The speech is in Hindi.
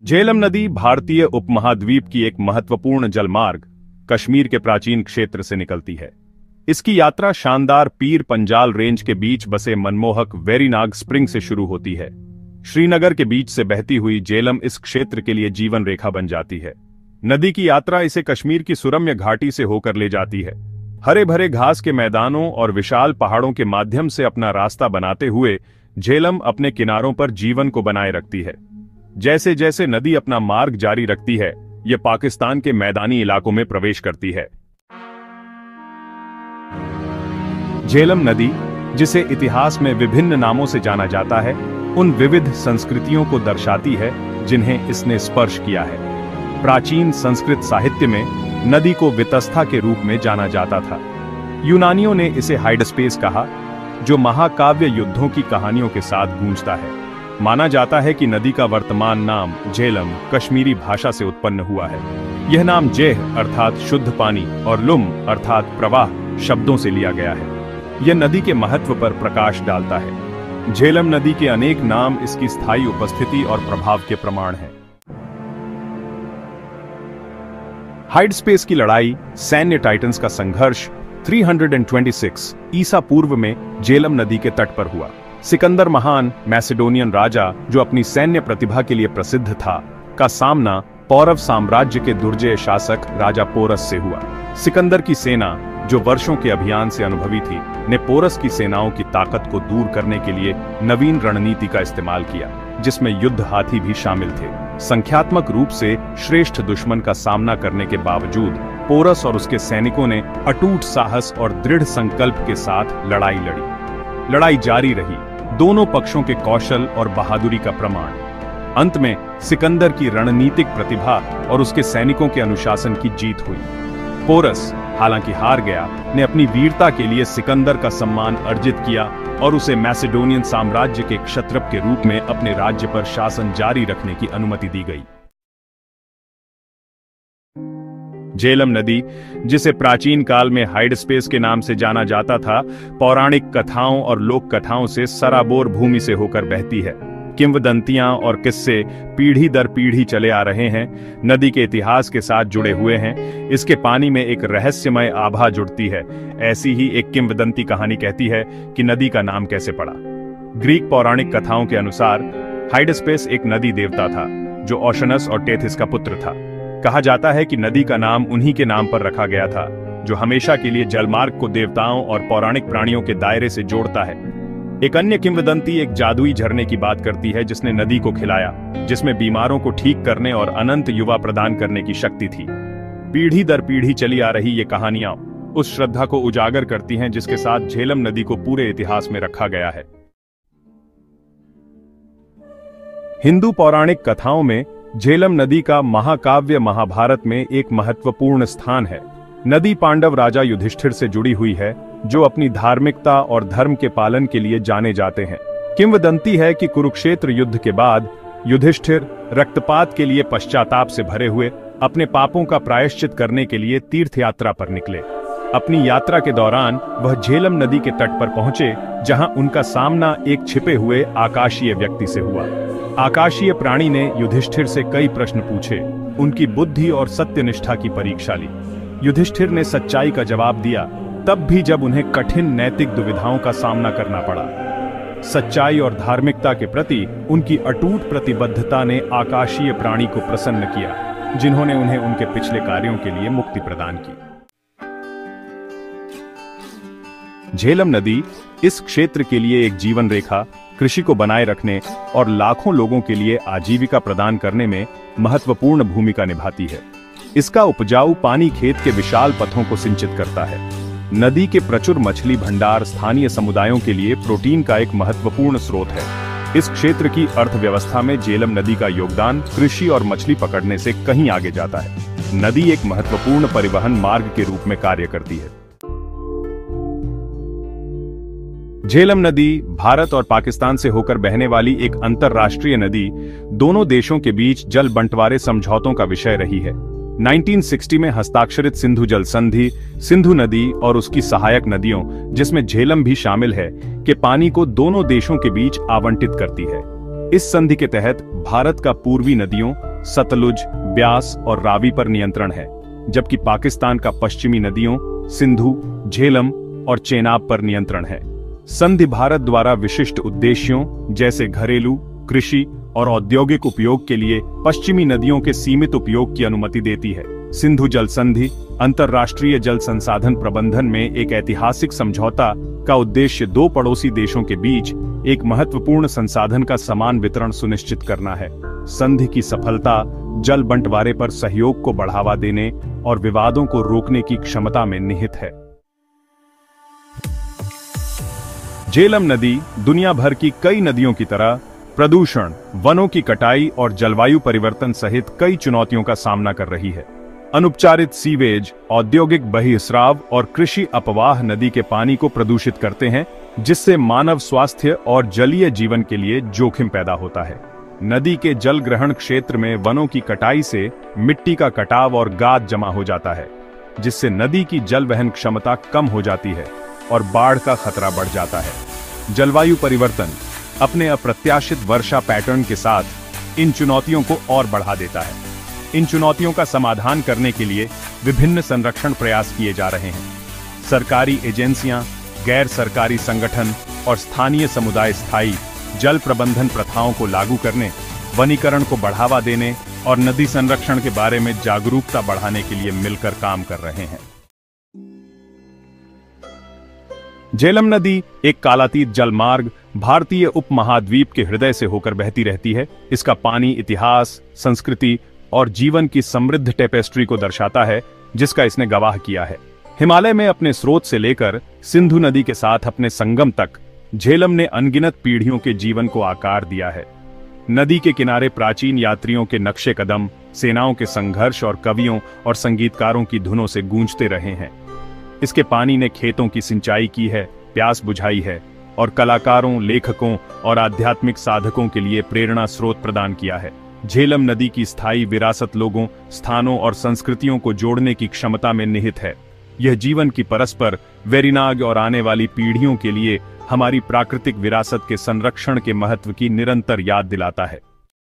झेलम नदी भारतीय उपमहाद्वीप की एक महत्वपूर्ण जलमार्ग कश्मीर के प्राचीन क्षेत्र से निकलती है। इसकी यात्रा शानदार पीर पंजाल रेंज के बीच बसे मनमोहक वेरीनाग स्प्रिंग से शुरू होती है। श्रीनगर के बीच से बहती हुई झेलम इस क्षेत्र के लिए जीवन रेखा बन जाती है। नदी की यात्रा इसे कश्मीर की सुरम्य घाटी से होकर ले जाती है। हरे भरे घास के मैदानों और विशाल पहाड़ों के माध्यम से अपना रास्ता बनाते हुए झेलम अपने किनारों पर जीवन को बनाए रखती है। जैसे जैसे नदी अपना मार्ग जारी रखती है, यह पाकिस्तान के मैदानी इलाकों में प्रवेश करती है। झेलम नदी, जिसे इतिहास में विभिन्न नामों से जाना जाता है, उन विविध संस्कृतियों को दर्शाती है जिन्हें इसने स्पर्श किया है। प्राचीन संस्कृत साहित्य में नदी को वितस्था के रूप में जाना जाता था। यूनानियों ने इसे हाइडस्पेस कहा, जो महाकाव्य युद्धों की कहानियों के साथ गूंजता है। माना जाता है कि नदी का वर्तमान नाम झेलम कश्मीरी भाषा से उत्पन्न हुआ है। यह नाम जेह अर्थात शुद्ध पानी और लुम अर्थात प्रवाह शब्दों से लिया गया है। यह नदी के महत्व पर प्रकाश डालता है। झेलम नदी के अनेक नाम इसकी स्थायी उपस्थिति और प्रभाव के प्रमाण हैं। हाइडस्पेस की लड़ाई, सैन्य टाइटन्स का संघर्ष 326 ईसा पूर्व में झेलम नदी के तट पर हुआ। सिकंदर महान मैसेडोनियन राजा, जो अपनी सैन्य प्रतिभा के लिए प्रसिद्ध था, का सामना पौरव साम्राज्य के दुर्जय शासक राजा पोरस से हुआ। सिकंदर की सेना, जो वर्षों के अभियान से अनुभवी थी, ने पोरस की सेनाओं की ताकत को दूर करने के लिए नवीन रणनीति का इस्तेमाल किया, जिसमें युद्ध हाथी भी शामिल थे। संख्यात्मक रूप से श्रेष्ठ दुश्मन का सामना करने के बावजूद पोरस और उसके सैनिकों ने अटूट साहस और दृढ़ संकल्प के साथ लड़ाई लड़ी। लड़ाई जारी रही, दोनों पक्षों के कौशल और बहादुरी का प्रमाण। अंत में सिकंदर की रणनीतिक प्रतिभा और उसके सैनिकों के अनुशासन की जीत हुई। पोरस, हालांकि हार गया, ने अपनी वीरता के लिए सिकंदर का सम्मान अर्जित किया और उसे मैसेडोनियन साम्राज्य के क्षत्रप के रूप में अपने राज्य पर शासन जारी रखने की अनुमति दी गई। झेलम नदी, जिसे प्राचीन काल में हाइडस्पेस के नाम से जाना जाता था, पौराणिक कथाओं और लोक कथाओं से सराबोर भूमि से होकर बहती है। किंवदंतियां और किस्से पीढ़ी दर पीढ़ी चले आ रहे हैं, नदी के इतिहास के साथ जुड़े हुए हैं। इसके पानी में एक रहस्यमय आभा जुड़ती है। ऐसी ही एक किंवदंती कहानी कहती है कि नदी का नाम कैसे पड़ा। ग्रीक पौराणिक कथाओं के अनुसार हाइडस्पेस एक नदी देवता था, जो ओशनस और टेथिस का पुत्र था। कहा जाता है कि नदी का नाम उन्हीं के नाम पर रखा गया था, जो हमेशा के लिए जलमार्ग को देवताओं और पौराणिक प्राणियों के दायरे से जोड़ता है। एक अन्य किंवदंती एक जादुई झरने की बात करती है, जिसने नदी को खिलाया, जिसमें बीमारों को ठीक करने और अनंत युवा प्रदान करने की शक्ति थी। पीढ़ी दर पीढ़ी चली आ रही ये कहानियां उस श्रद्धा को उजागर करती हैं जिसके साथ झेलम नदी को पूरे इतिहास में रखा गया है। हिंदू पौराणिक कथाओं में झेलम नदी का महाकाव्य महाभारत में एक महत्वपूर्ण स्थान है। नदी पांडव राजा युधिष्ठिर से जुड़ी हुई है, जो अपनी धार्मिकता और धर्म के पालन के लिए जाने जाते हैं। किंवदंती है कि कुरुक्षेत्र युद्ध के बाद युधिष्ठिर रक्तपात के लिए पश्चाताप से भरे हुए अपने पापों का प्रायश्चित करने के लिए तीर्थ यात्रा पर निकले। अपनी यात्रा के दौरान वह झेलम नदी के तट पर पहुंचे, जहां उनका सामना एक छिपे हुए आकाशीय व्यक्ति से हुआ। आकाशीय प्राणी ने युधिष्ठिर से कई प्रश्न पूछे, उनकी बुद्धि और सत्यनिष्ठा की परीक्षा ली। युधिष्ठिर ने सच्चाई का जवाब दिया, तब भी जब उन्हें कठिन नैतिक दुविधाओं का सामना करना पड़ा। सच्चाई और धार्मिकता के प्रति उनकी अटूट प्रतिबद्धता ने आकाशीय प्राणी को प्रसन्न किया, जिन्होंने उन्हें उनके पिछले कार्यों के लिए मुक्ति प्रदान की। झेलम नदी इस क्षेत्र के लिए एक जीवन रेखा, कृषि को बनाए रखने और लाखों लोगों के लिए आजीविका प्रदान करने में महत्वपूर्ण भूमिका निभाती है। इसका उपजाऊ पानी खेत के विशाल पथों को सिंचित करता है। नदी के प्रचुर मछली भंडार स्थानीय समुदायों के लिए प्रोटीन का एक महत्वपूर्ण स्रोत है। इस क्षेत्र की अर्थव्यवस्था में झेलम नदी का योगदान कृषि और मछली पकड़ने से कहीं आगे जाता है। नदी एक महत्वपूर्ण परिवहन मार्ग के रूप में कार्य करती है। झेलम नदी भारत और पाकिस्तान से होकर बहने वाली एक अंतरराष्ट्रीय नदी दोनों देशों के बीच जल बंटवारे समझौतों का विषय रही है। 1960 में हस्ताक्षरित सिंधु जल संधि, सिंधु नदी और उसकी सहायक नदियों, जिसमें झेलम भी शामिल है, के पानी को दोनों देशों के बीच आवंटित करती है। इस संधि के तहत भारत का पूर्वी नदियों सतलुज, ब्यास और रावी पर नियंत्रण है, जबकि पाकिस्तान का पश्चिमी नदियों सिंधु, झेलम और चेनाब पर नियंत्रण है। संधि भारत द्वारा विशिष्ट उद्देश्यों जैसे घरेलू, कृषि और औद्योगिक उपयोग के लिए पश्चिमी नदियों के सीमित उपयोग की अनुमति देती है। सिंधु जल संधि अंतर्राष्ट्रीय जल संसाधन प्रबंधन में एक ऐतिहासिक समझौता का उद्देश्य दो पड़ोसी देशों के बीच एक महत्वपूर्ण संसाधन का समान वितरण सुनिश्चित करना है। संधि की सफलता जल बंटवारे पर सहयोग को बढ़ावा देने और विवादों को रोकने की क्षमता में निहित है। झेलम नदी दुनिया भर की कई नदियों की तरह प्रदूषण, वनों की कटाई और जलवायु परिवर्तन सहित कई चुनौतियों का सामना कर रही है। अनुपचारित सीवेज, औद्योगिक बहिर्स्राव और कृषि अपवाह नदी के पानी को प्रदूषित करते हैं, जिससे मानव स्वास्थ्य और जलीय जीवन के लिए जोखिम पैदा होता है। नदी के जल ग्रहण क्षेत्र में वनों की कटाई से मिट्टी का कटाव और गाद जमा हो जाता है, जिससे नदी की जल वहन क्षमता कम हो जाती है और बाढ़ का खतरा बढ़ जाता है। जलवायु परिवर्तन अपने अप्रत्याशित वर्षा पैटर्न के साथ इन चुनौतियों को और बढ़ा देता है। इन चुनौतियों का समाधान करने के लिए विभिन्न संरक्षण प्रयास किए जा रहे हैं। सरकारी एजेंसियां, गैर सरकारी संगठन और स्थानीय समुदाय स्थायी जल प्रबंधन प्रथाओं को लागू करने, वनीकरण को बढ़ावा देने और नदी संरक्षण के बारे में जागरूकता बढ़ाने के लिए मिलकर काम कर रहे हैं। झेलम नदी एक कालातीत जलमार्ग भारतीय उपमहाद्वीप के हृदय से होकर बहती रहती है। इसका पानी इतिहास, संस्कृति और जीवन की समृद्ध टेपेस्ट्री को दर्शाता है, जिसका इसने गवाह किया है। हिमालय में अपने स्रोत से लेकर सिंधु नदी के साथ अपने संगम तक झेलम ने अनगिनत पीढ़ियों के जीवन को आकार दिया है। नदी के किनारे प्राचीन यात्रियों के नक्शे कदम, सेनाओं के संघर्ष और कवियों और संगीतकारों की धुनों से गूंजते रहे हैं। इसके पानी ने खेतों की सिंचाई की है, प्यास बुझाई है और कलाकारों, लेखकों और आध्यात्मिक साधकों के लिए प्रेरणा स्रोत प्रदान किया है। झेलम नदी की स्थायी विरासत लोगों, स्थानों और संस्कृतियों को जोड़ने की क्षमता में निहित है। यह जीवन की परस्पर, वेरिनाग और आने वाली पीढ़ियों के लिए हमारी प्राकृतिक विरासत के संरक्षण के महत्व की निरंतर याद दिलाता है।